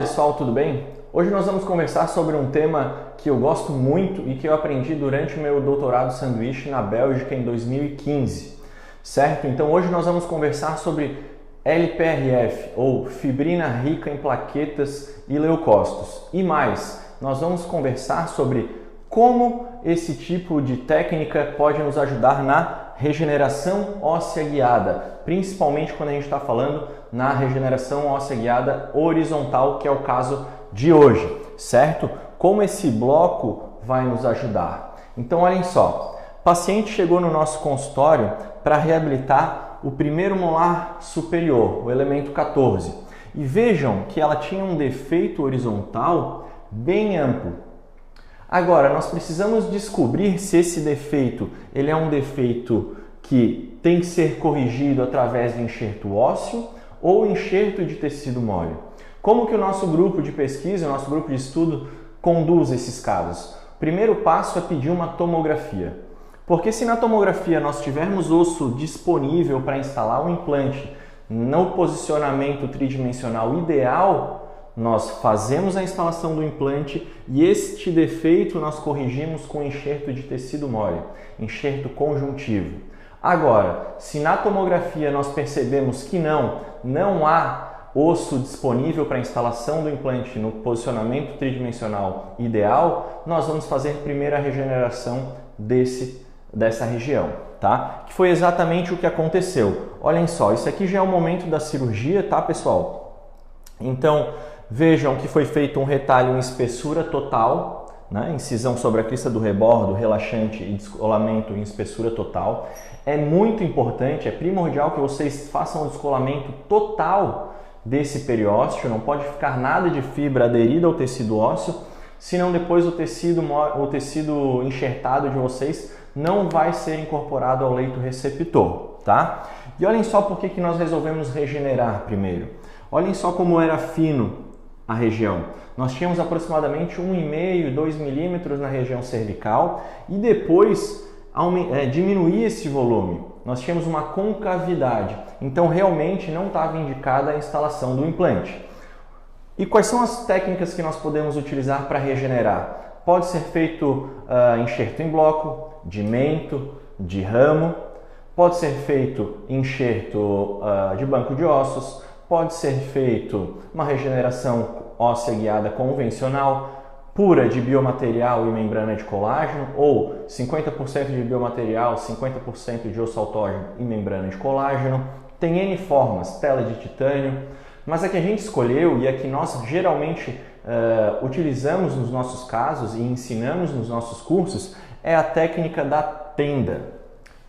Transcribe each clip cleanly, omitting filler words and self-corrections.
Pessoal, tudo bem? Hoje nós vamos conversar sobre um tema que eu gosto muito e que eu aprendi durante o meu doutorado sanduíche na Bélgica em 2015, certo? Então hoje nós vamos conversar sobre LPRF, ou fibrina rica em plaquetas e leucócitos. E mais, nós vamos conversar sobre como esse tipo de técnica pode nos ajudar na regeneração óssea guiada, principalmente quando a gente está falando na regeneração óssea guiada horizontal, que é o caso de hoje, certo? Como esse bloco vai nos ajudar? Então, olhem só, o paciente chegou no nosso consultório para reabilitar o primeiro molar superior, o elemento 14. E vejam que ela tinha um defeito horizontal bem amplo. Agora, nós precisamos descobrir se esse defeito ele é um defeito que tem que ser corrigido através de enxerto ósseo ou enxerto de tecido mole. Como que o nosso grupo de pesquisa, o nosso grupo de estudo conduz esses casos? O primeiro passo é pedir uma tomografia. Porque se na tomografia nós tivermos osso disponível para instalar um implante no posicionamento tridimensional ideal, nós fazemos a instalação do implante e este defeito nós corrigimos com enxerto de tecido mole, enxerto conjuntivo. Agora, se na tomografia nós percebemos que não há osso disponível para a instalação do implante no posicionamento tridimensional ideal, nós vamos fazer primeiro a regeneração dessa região, tá? Que foi exatamente o que aconteceu. Olhem só, isso aqui já é o momento da cirurgia, tá, pessoal? Então, vejam que foi feito um retalho em espessura total, né? Incisão sobre a crista do rebordo, relaxante e descolamento em espessura total. É muito importante, é primordial que vocês façam o descolamento total desse periósteo, não pode ficar nada de fibra aderida ao tecido ósseo, senão depois o tecido enxertado de vocês não vai ser incorporado ao leito receptor, tá? E olhem só por que nós resolvemos regenerar primeiro. Olhem só como era fino a região. Nós tínhamos aproximadamente 1,5, 2 milímetros na região cervical e depois diminuir esse volume. Nós tínhamos uma concavidade, então realmente não estava indicada a instalação do implante. E quais são as técnicas que nós podemos utilizar para regenerar? Pode ser feito enxerto em bloco, de mento, de ramo, pode ser feito enxerto de banco de ossos, pode ser feito uma regeneração óssea guiada convencional, pura de biomaterial e membrana de colágeno, ou 50% de biomaterial, 50% de osso autógeno e membrana de colágeno. Tem N formas, tela de titânio, mas a que a gente escolheu e a que nós geralmente utilizamos nos nossos casos e ensinamos nos nossos cursos é a técnica da tenda,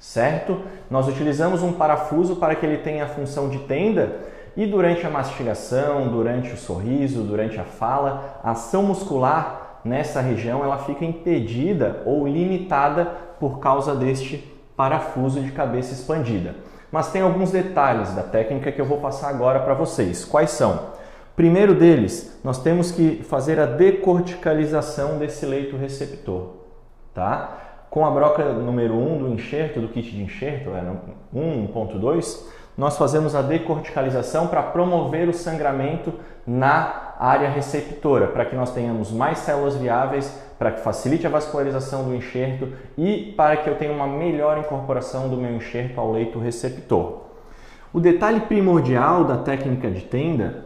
certo? Nós utilizamos um parafuso para que ele tenha a função de tenda e durante a mastigação, durante o sorriso, durante a fala, a ação muscular nessa região ela fica impedida ou limitada por causa deste parafuso de cabeça expandida. Mas tem alguns detalhes da técnica que eu vou passar agora para vocês. Quais são? Primeiro deles, nós temos que fazer a decorticalização desse leito receptor, tá? Com a broca número 1 do enxerto, do kit de enxerto, 1.2, nós fazemos a decorticalização para promover o sangramento na área receptora, para que nós tenhamos mais células viáveis, para que facilite a vascularização do enxerto e para que eu tenha uma melhor incorporação do meu enxerto ao leito receptor. O detalhe primordial da técnica de tenda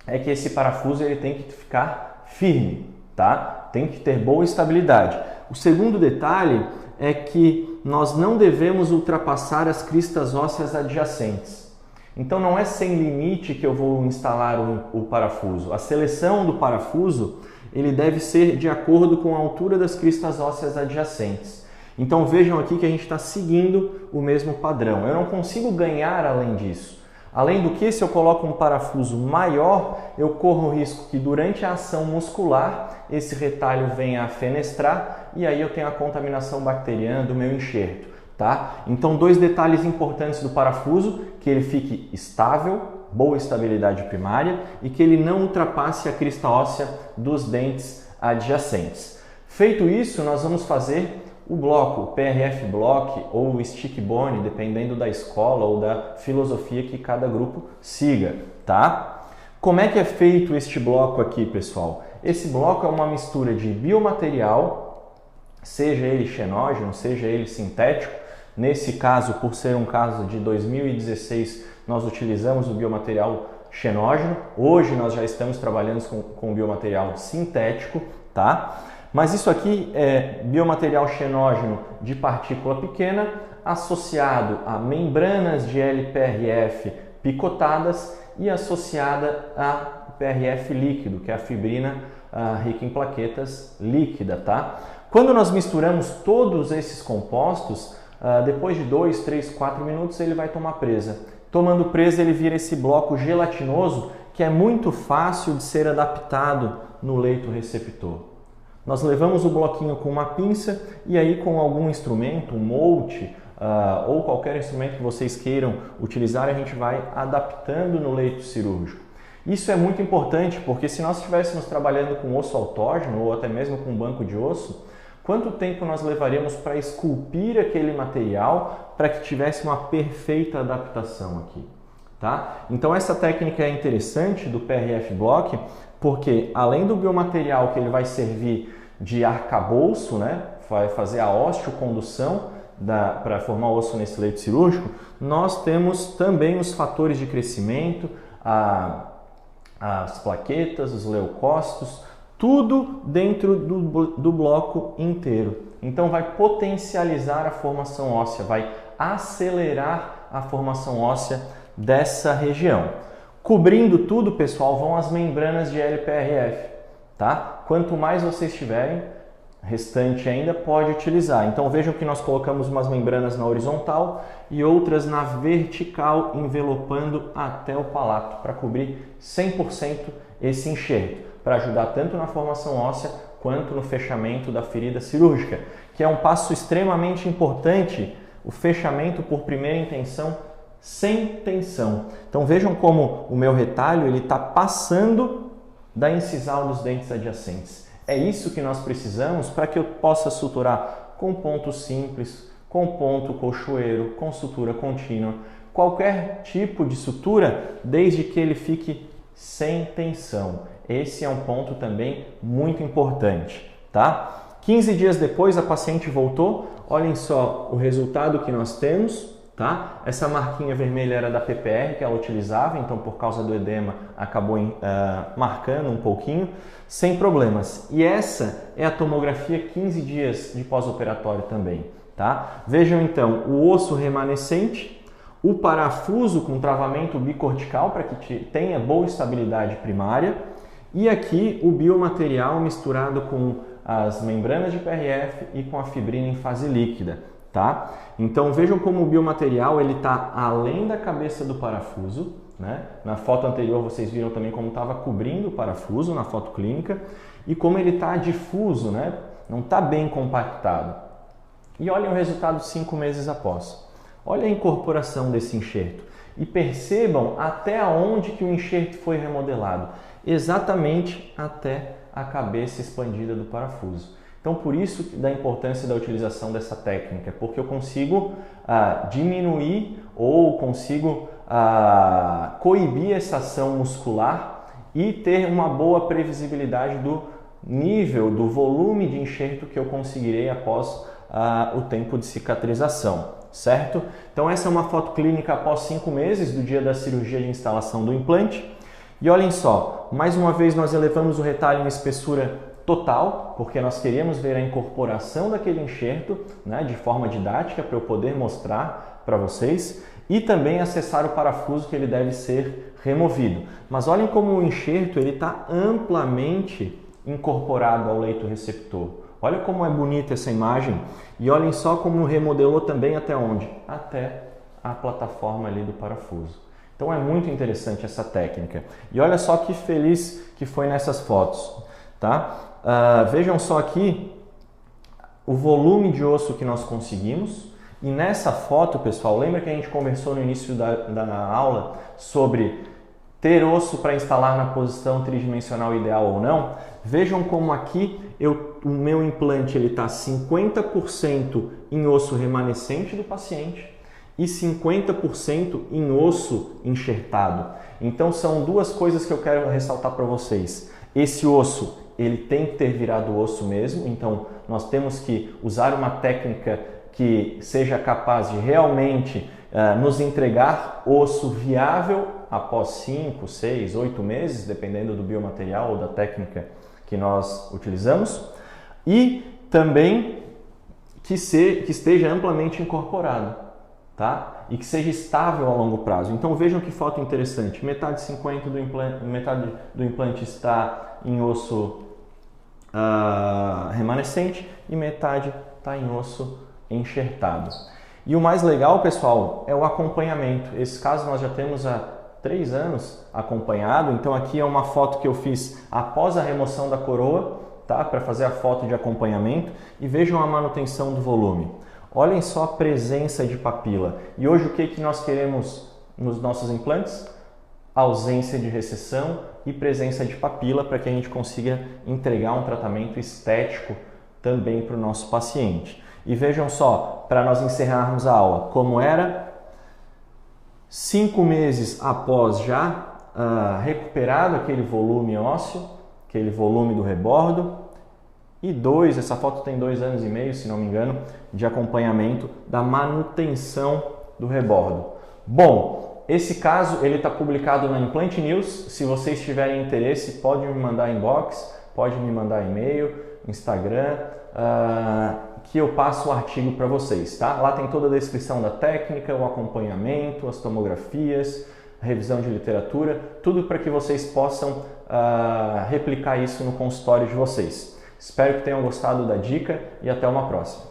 é que esse parafuso ele tem que ficar firme, tá? Tem que ter boa estabilidade. O segundo detalhe é que nós não devemos ultrapassar as cristas ósseas adjacentes. Então não é sem limite que eu vou instalar o parafuso. A seleção do parafuso ele deve ser de acordo com a altura das cristas ósseas adjacentes. Então vejam aqui que a gente está seguindo o mesmo padrão. Eu não consigo ganhar além disso. Além do que, se eu coloco um parafuso maior, eu corro o risco que durante a ação muscular esse retalho venha a fenestrar e aí eu tenho a contaminação bacteriana do meu enxerto, tá? Então, dois detalhes importantes do parafuso, que ele fique estável, boa estabilidade primária e que ele não ultrapasse a crista óssea dos dentes adjacentes. Feito isso, nós vamos fazer o bloco, o PRF Block ou o Stick Bone, dependendo da escola ou da filosofia que cada grupo siga, tá? Como é que é feito este bloco aqui, pessoal? Esse bloco é uma mistura de biomaterial, seja ele xenógeno, seja ele sintético. Nesse caso, por ser um caso de 2016, nós utilizamos o biomaterial xenógeno. Hoje nós já estamos trabalhando com biomaterial sintético, tá? Mas isso aqui é biomaterial xenógeno de partícula pequena associado a membranas de LPRF picotadas e associada a PRF líquido, que é a fibrina rica em plaquetas líquida, tá? Quando nós misturamos todos esses compostos, depois de 2, 3, 4 minutos ele vai tomar presa. Tomando presa ele vira esse bloco gelatinoso que é muito fácil de ser adaptado no leito receptor. Nós levamos o bloquinho com uma pinça e aí com algum instrumento, um molte, ou qualquer instrumento que vocês queiram utilizar, a gente vai adaptando no leito cirúrgico. Isso é muito importante porque se nós estivéssemos trabalhando com osso autógeno ou até mesmo com banco de osso, quanto tempo nós levaríamos para esculpir aquele material para que tivesse uma perfeita adaptação aqui, tá? Então essa técnica é interessante do PRF Block porque além do biomaterial que ele vai servir de arcabouço, né, vai fazer a osteocondução para formar osso nesse leito cirúrgico, nós temos também os fatores de crescimento, as plaquetas, os leucócitos, tudo dentro do bloco inteiro. Então vai potencializar a formação óssea, vai acelerar a formação óssea dessa região. Cobrindo tudo, pessoal, vão as membranas de LPRF, tá? Quanto mais vocês tiverem, restante ainda pode utilizar. Então vejam que nós colocamos umas membranas na horizontal e outras na vertical, envelopando até o palato, para cobrir 100% esse enxerto, para ajudar tanto na formação óssea quanto no fechamento da ferida cirúrgica, que é um passo extremamente importante, o fechamento por primeira intenção sem tensão. Então vejam como o meu retalho ele está passando da incisal dos dentes adjacentes. É isso que nós precisamos para que eu possa suturar com ponto simples, com ponto cochoeiro, com sutura contínua, qualquer tipo de sutura, desde que ele fique sem tensão. Esse é um ponto também muito importante, tá? 15 dias depois a paciente voltou, olhem só o resultado que nós temos, tá? Essa marquinha vermelha era da PPR que ela utilizava, então por causa do edema acabou marcando um pouquinho, sem problemas. E essa é a tomografia 15 dias de pós-operatório também, tá? Vejam então o osso remanescente, o parafuso com travamento bicortical para que tenha boa estabilidade primária e aqui o biomaterial misturado com as membranas de PRF e com a fibrina em fase líquida, tá? Então vejam como o biomaterial ele está além da cabeça do parafuso, né? Na foto anterior vocês viram também como estava cobrindo o parafuso na foto clínica e como ele está difuso, né? Não está bem compactado. E olhem o resultado 5 meses após. Olha a incorporação desse enxerto e percebam até onde que o enxerto foi remodelado, exatamente até a cabeça expandida do parafuso. Então, por isso da importância da utilização dessa técnica, porque eu consigo diminuir ou consigo coibir essa ação muscular e ter uma boa previsibilidade do nível, do volume de enxerto que eu conseguirei após o tempo de cicatrização. Certo? Então essa é uma foto clínica após 5 meses do dia da cirurgia de instalação do implante. E olhem só, mais uma vez nós elevamos o retalho em espessura total, porque nós queríamos ver a incorporação daquele enxerto, né, de forma didática para eu poder mostrar para vocês e também acessar o parafuso que ele deve ser removido. Mas olhem como o enxerto ele está amplamente incorporado ao leito receptor. Olha como é bonita essa imagem e olhem só como remodelou também até onde? Até a plataforma ali do parafuso. Então é muito interessante essa técnica. E olha só que feliz que foi nessas fotos, tá? Vejam só aqui o volume de osso que nós conseguimos. E nessa foto, pessoal, lembra que a gente conversou no início da aula sobre ter osso para instalar na posição tridimensional ideal ou não? Vejam como aqui o meu implante está 50% em osso remanescente do paciente e 50% em osso enxertado. Então são duas coisas que eu quero ressaltar para vocês. Esse osso, ele tem que ter virado osso mesmo, então nós temos que usar uma técnica que seja capaz de realmente nos entregar osso viável após 5, 6, 8 meses, dependendo do biomaterial ou da técnica que nós utilizamos, e também que esteja amplamente incorporado, tá? E que seja estável a longo prazo. Então vejam que foto interessante, metade 50 metade do implante está em osso remanescente e metade está em osso enxertado. E o mais legal, pessoal, é o acompanhamento. Esse caso nós já temos há 3 anos acompanhado, então aqui é uma foto que eu fiz após a remoção da coroa, tá? Para fazer a foto de acompanhamento, e vejam a manutenção do volume. Olhem só a presença de papila. E hoje o que nós queremos nos nossos implantes? Ausência de recessão e presença de papila para que a gente consiga entregar um tratamento estético também para o nosso paciente. E vejam só, para nós encerrarmos a aula, como era 5 meses após já recuperado aquele volume ósseo, aquele volume do rebordo, e essa foto tem 2 anos e meio, se não me engano, de acompanhamento da manutenção do rebordo. Bom, esse caso ele está publicado na Implant News. Se vocês tiverem interesse, pode me mandar inbox, pode me mandar e-mail, Instagram, que eu passo o artigo para vocês, tá? Lá tem toda a descrição da técnica, o acompanhamento, as tomografias, a revisão de literatura, tudo para que vocês possam replicar isso no consultório de vocês. Espero que tenham gostado da dica e até uma próxima.